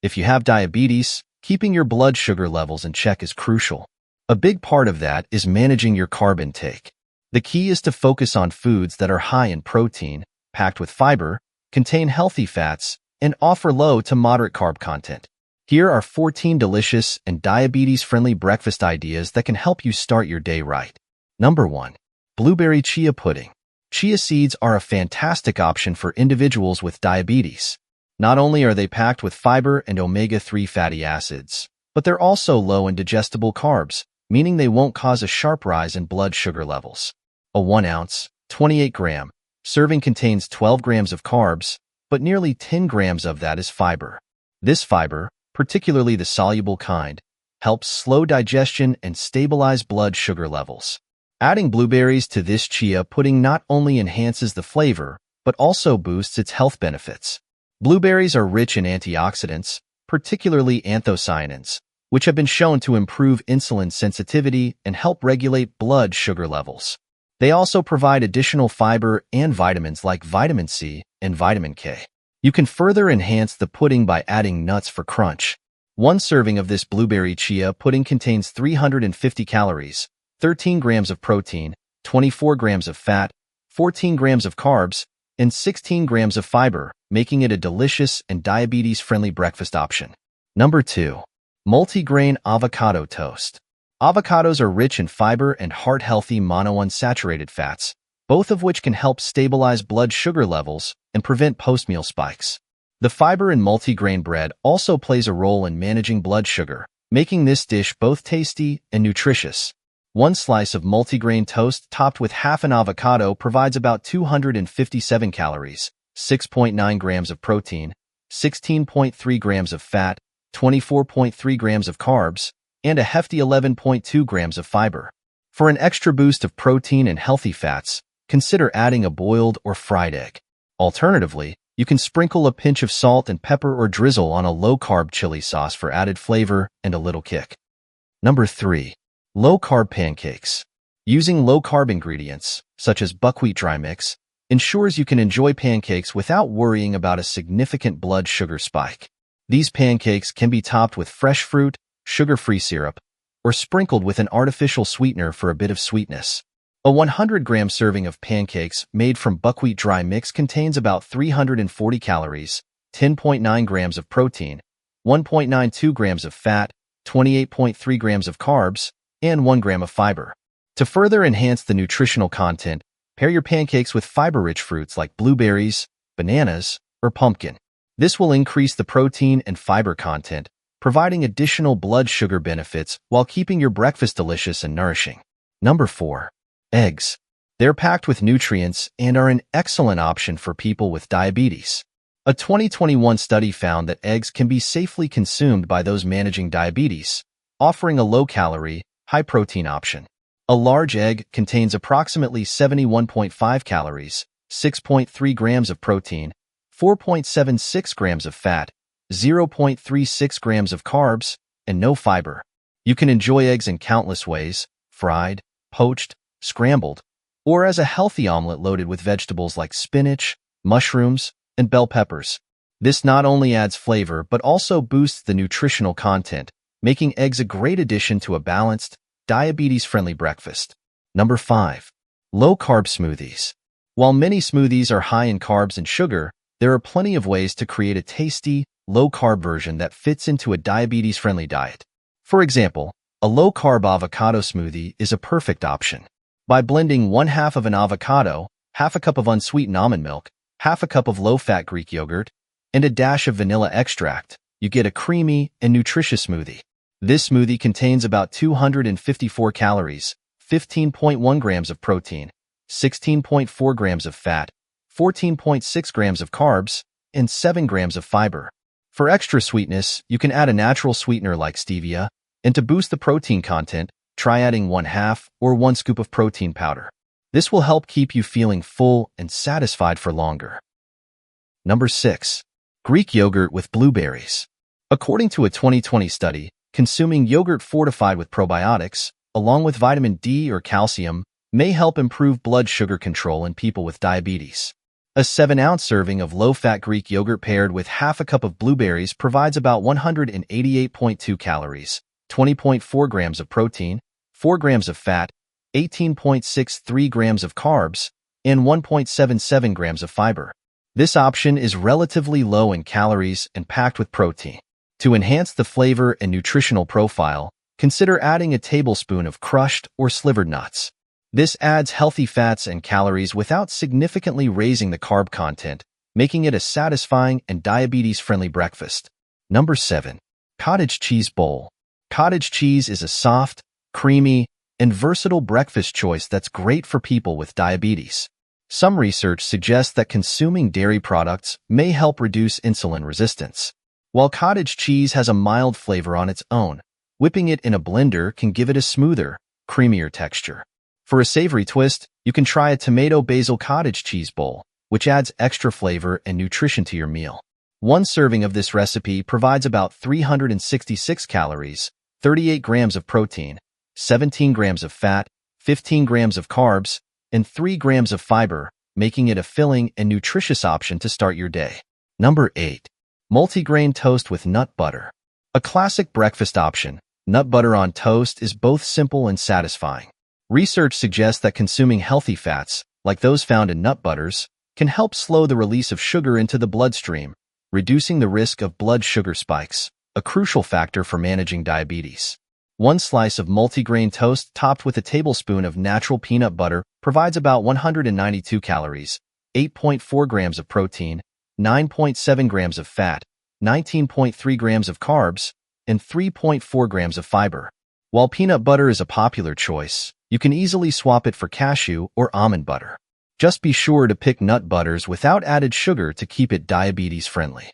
If you have diabetes, keeping your blood sugar levels in check is crucial. A big part of that is managing your carb intake. The key is to focus on foods that are high in protein, packed with fiber, contain healthy fats, and offer low to moderate carb content. Here are 14 delicious and diabetes-friendly breakfast ideas that can help you start your day right. Number 1. Blueberry Chia Pudding. Chia seeds are a fantastic option for individuals with diabetes. Not only are they packed with fiber and omega-3 fatty acids, but they're also low in digestible carbs, meaning they won't cause a sharp rise in blood sugar levels. A 1-ounce, 28-gram serving contains 12 grams of carbs, but nearly 10 grams of that is fiber. This fiber, particularly the soluble kind, helps slow digestion and stabilize blood sugar levels. Adding blueberries to this chia pudding not only enhances the flavor, but also boosts its health benefits. Blueberries are rich in antioxidants, particularly anthocyanins, which have been shown to improve insulin sensitivity and help regulate blood sugar levels. They also provide additional fiber and vitamins like vitamin C and vitamin K. You can further enhance the pudding by adding nuts for crunch. One serving of this blueberry chia pudding contains 350 calories, 13 grams of protein, 24 grams of fat, 14 grams of carbs, and 16 grams of fiber, making it a delicious and diabetes-friendly breakfast option. Number 2. Multigrain Avocado Toast. Avocados are rich in fiber and heart-healthy monounsaturated fats, both of which can help stabilize blood sugar levels and prevent post-meal spikes. The fiber in multigrain bread also plays a role in managing blood sugar, making this dish both tasty and nutritious. One slice of multigrain toast topped with half an avocado provides about 257 calories, 6.9 grams of protein, 16.3 grams of fat, 24.3 grams of carbs, and a hefty 11.2 grams of fiber. For an extra boost of protein and healthy fats, consider adding a boiled or fried egg. Alternatively, you can sprinkle a pinch of salt and pepper or drizzle on a low-carb chili sauce for added flavor and a little kick. Number 3. Low-carb pancakes. Using low-carb ingredients, such as buckwheat dry mix, ensures you can enjoy pancakes without worrying about a significant blood sugar spike. These pancakes can be topped with fresh fruit, sugar-free syrup, or sprinkled with an artificial sweetener for a bit of sweetness. A 100-gram serving of pancakes made from buckwheat dry mix contains about 340 calories, 10.9 grams of protein, 1.92 grams of fat, 28.3 grams of carbs, and 1 gram of fiber. To further enhance the nutritional content, pair your pancakes with fiber-rich fruits like blueberries, bananas, or pumpkin. This will increase the protein and fiber content, providing additional blood sugar benefits while keeping your breakfast delicious and nourishing. Number 4. Eggs. They're packed with nutrients and are an excellent option for people with diabetes. A 2021 study found that eggs can be safely consumed by those managing diabetes, offering a low-calorie, high-protein option. A large egg contains approximately 71.5 calories, 6.3 grams of protein, 4.76 grams of fat, 0.36 grams of carbs, and no fiber. You can enjoy eggs in countless ways: fried, poached, scrambled, or as a healthy omelet loaded with vegetables like spinach, mushrooms, and bell peppers. This not only adds flavor but also boosts the nutritional content, making eggs a great addition to a balanced, diabetes-friendly breakfast. Number 5. Low-carb smoothies. While many smoothies are high in carbs and sugar, there are plenty of ways to create a tasty, low-carb version that fits into a diabetes-friendly diet. For example, a low-carb avocado smoothie is a perfect option. By blending 1/2 of an avocado, 1/2 cup of unsweetened almond milk, 1/2 cup of low-fat Greek yogurt, and a dash of vanilla extract, you get a creamy and nutritious smoothie. This smoothie contains about 254 calories, 15.1 grams of protein, 16.4 grams of fat, 14.6 grams of carbs, and 7 grams of fiber. For extra sweetness, you can add a natural sweetener like stevia, and to boost the protein content, try adding 1/2 or 1 scoop of protein powder. This will help keep you feeling full and satisfied for longer. Number 6. Greek yogurt with blueberries. According to a 2020 study, consuming yogurt fortified with probiotics, along with vitamin D or calcium, may help improve blood sugar control in people with diabetes. A 7-ounce serving of low-fat Greek yogurt paired with half a cup of blueberries provides about 188.2 calories, 20.4 grams of protein, 4 grams of fat, 18.63 grams of carbs, and 1.77 grams of fiber. This option is relatively low in calories and packed with protein. To enhance the flavor and nutritional profile, consider adding a tablespoon of crushed or slivered nuts. This adds healthy fats and calories without significantly raising the carb content, making it a satisfying and diabetes-friendly breakfast. Number 7. Cottage Cheese Bowl. Cottage cheese is a soft, creamy, and versatile breakfast choice that's great for people with diabetes. Some research suggests that consuming dairy products may help reduce insulin resistance. While cottage cheese has a mild flavor on its own, whipping it in a blender can give it a smoother, creamier texture. For a savory twist, you can try a tomato basil cottage cheese bowl, which adds extra flavor and nutrition to your meal. One serving of this recipe provides about 366 calories, 38 grams of protein, 17 grams of fat, 15 grams of carbs, and 3 grams of fiber, making it a filling and nutritious option to start your day. Number 8. Multigrain Toast with Nut Butter. A classic breakfast option, nut butter on toast is both simple and satisfying. Research suggests that consuming healthy fats, like those found in nut butters, can help slow the release of sugar into the bloodstream, reducing the risk of blood sugar spikes, a crucial factor for managing diabetes. One slice of multigrain toast topped with a tablespoon of natural peanut butter provides about 192 calories, 8.4 grams of protein, 9.7 grams of fat, 19.3 grams of carbs, and 3.4 grams of fiber. While peanut butter is a popular choice, you can easily swap it for cashew or almond butter. Just be sure to pick nut butters without added sugar to keep it diabetes-friendly.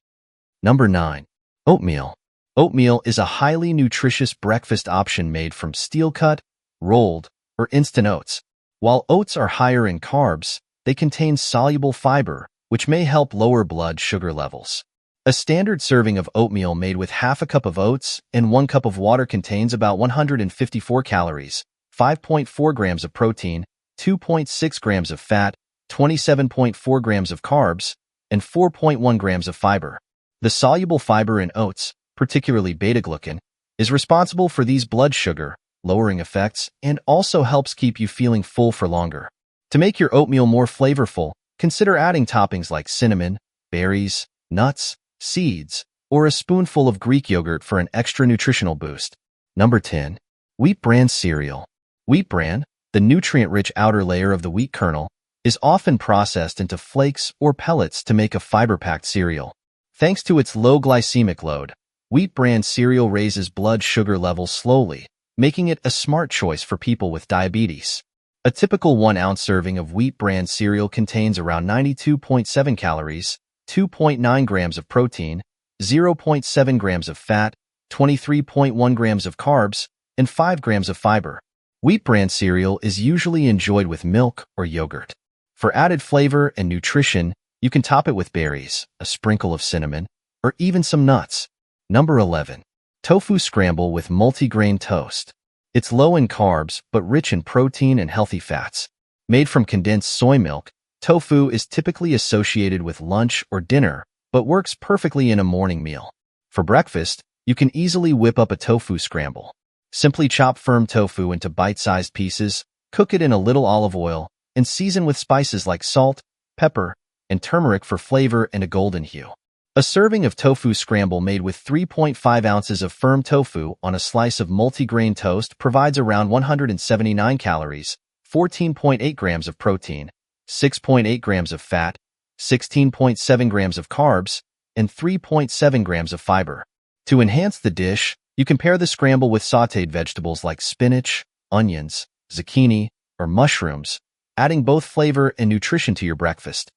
Number 9. Oatmeal. Oatmeal is a highly nutritious breakfast option made from steel-cut, rolled, or instant oats. While oats are higher in carbs, they contain soluble fiber, which may help lower blood sugar levels. A standard serving of oatmeal made with half a cup of oats and 1 cup of water contains about 154 calories, 5.4 grams of protein, 2.6 grams of fat, 27.4 grams of carbs, and 4.1 grams of fiber. The soluble fiber in oats, particularly beta-glucan, is responsible for these blood sugar lowering effects and also helps keep you feeling full for longer. To make your oatmeal more flavorful, consider adding toppings like cinnamon, berries, nuts, seeds, or a spoonful of Greek yogurt for an extra nutritional boost. Number 10. Wheat Bran Cereal. Wheat bran, the nutrient-rich outer layer of the wheat kernel, is often processed into flakes or pellets to make a fiber-packed cereal. Thanks to its low glycemic load, wheat bran cereal raises blood sugar levels slowly, making it a smart choice for people with diabetes. A typical 1-ounce serving of wheat bran cereal contains around 92.7 calories, 2.9 grams of protein, 0.7 grams of fat, 23.1 grams of carbs, and 5 grams of fiber. Wheat bran cereal is usually enjoyed with milk or yogurt. For added flavor and nutrition, you can top it with berries, a sprinkle of cinnamon, or even some nuts. Number 11. Tofu Scramble with Multigrain Toast. It's low in carbs but rich in protein and healthy fats. Made from condensed soy milk, tofu is typically associated with lunch or dinner, but works perfectly in a morning meal. For breakfast, you can easily whip up a tofu scramble. Simply chop firm tofu into bite-sized pieces, cook it in a little olive oil, and season with spices like salt, pepper, and turmeric for flavor and a golden hue. A serving of tofu scramble made with 3.5 ounces of firm tofu on a slice of multigrain toast provides around 179 calories, 14.8 grams of protein, 6.8 grams of fat, 16.7 grams of carbs, and 3.7 grams of fiber. To enhance the dish, you can pair the scramble with sautéed vegetables like spinach, onions, zucchini, or mushrooms, adding both flavor and nutrition to your breakfast.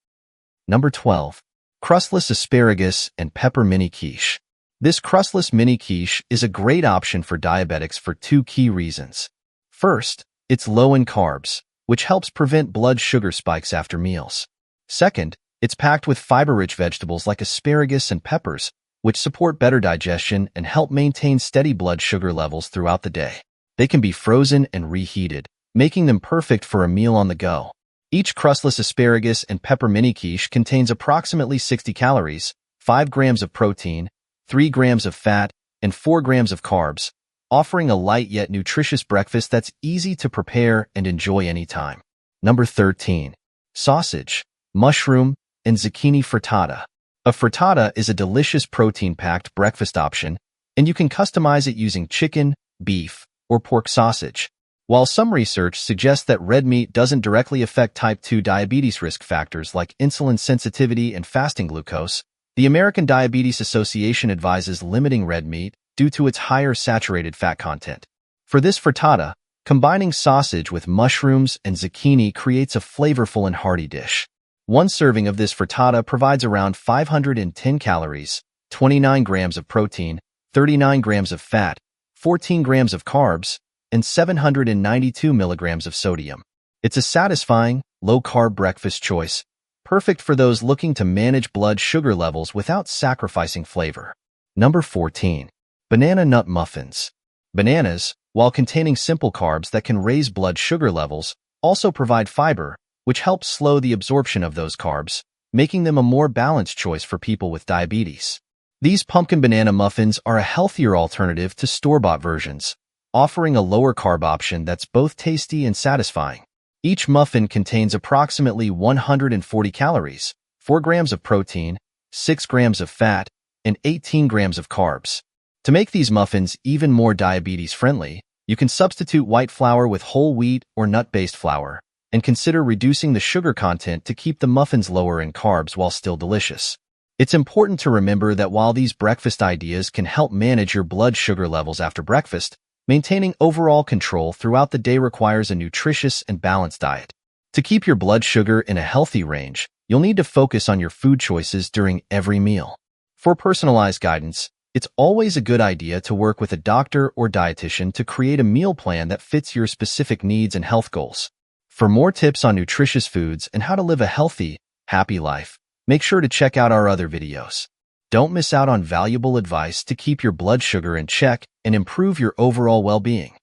Number 12. Crustless Asparagus and Pepper Mini Quiche. This crustless mini quiche is a great option for diabetics for 2 key reasons. First, it's low in carbs, which helps prevent blood sugar spikes after meals. Second, it's packed with fiber-rich vegetables like asparagus and peppers, which support better digestion and help maintain steady blood sugar levels throughout the day. They can be frozen and reheated, making them perfect for a meal on the go. Each crustless asparagus and pepper mini quiche contains approximately 60 calories, 5 grams of protein, 3 grams of fat, and 4 grams of carbs, offering a light yet nutritious breakfast that's easy to prepare and enjoy anytime. Number 13. Sausage, mushroom, and zucchini frittata. A frittata is a delicious protein-packed breakfast option, and you can customize it using chicken, beef, or pork sausage. While some research suggests that red meat doesn't directly affect type 2 diabetes risk factors like insulin sensitivity and fasting glucose, the American Diabetes Association advises limiting red meat due to its higher saturated fat content. For this frittata, combining sausage with mushrooms and zucchini creates a flavorful and hearty dish. One serving of this frittata provides around 510 calories, 29 grams of protein, 39 grams of fat, 14 grams of carbs, and 792 milligrams of sodium. It's a satisfying, low-carb breakfast choice, perfect for those looking to manage blood sugar levels without sacrificing flavor. Number 14. Banana Nut Muffins. Bananas, while containing simple carbs that can raise blood sugar levels, also provide fiber, which helps slow the absorption of those carbs, making them a more balanced choice for people with diabetes. These pumpkin banana muffins are a healthier alternative to store-bought versions, offering a lower carb option that's both tasty and satisfying. Each muffin contains approximately 140 calories, 4 grams of protein, 6 grams of fat, and 18 grams of carbs. To make these muffins even more diabetes-friendly, you can substitute white flour with whole wheat or nut-based flour, and consider reducing the sugar content to keep the muffins lower in carbs while still delicious. It's important to remember that while these breakfast ideas can help manage your blood sugar levels after breakfast, maintaining overall control throughout the day requires a nutritious and balanced diet. To keep your blood sugar in a healthy range, you'll need to focus on your food choices during every meal. For personalized guidance, it's always a good idea to work with a doctor or dietitian to create a meal plan that fits your specific needs and health goals. For more tips on nutritious foods and how to live a healthy, happy life, make sure to check out our other videos. Don't miss out on valuable advice to keep your blood sugar in check and improve your overall well-being.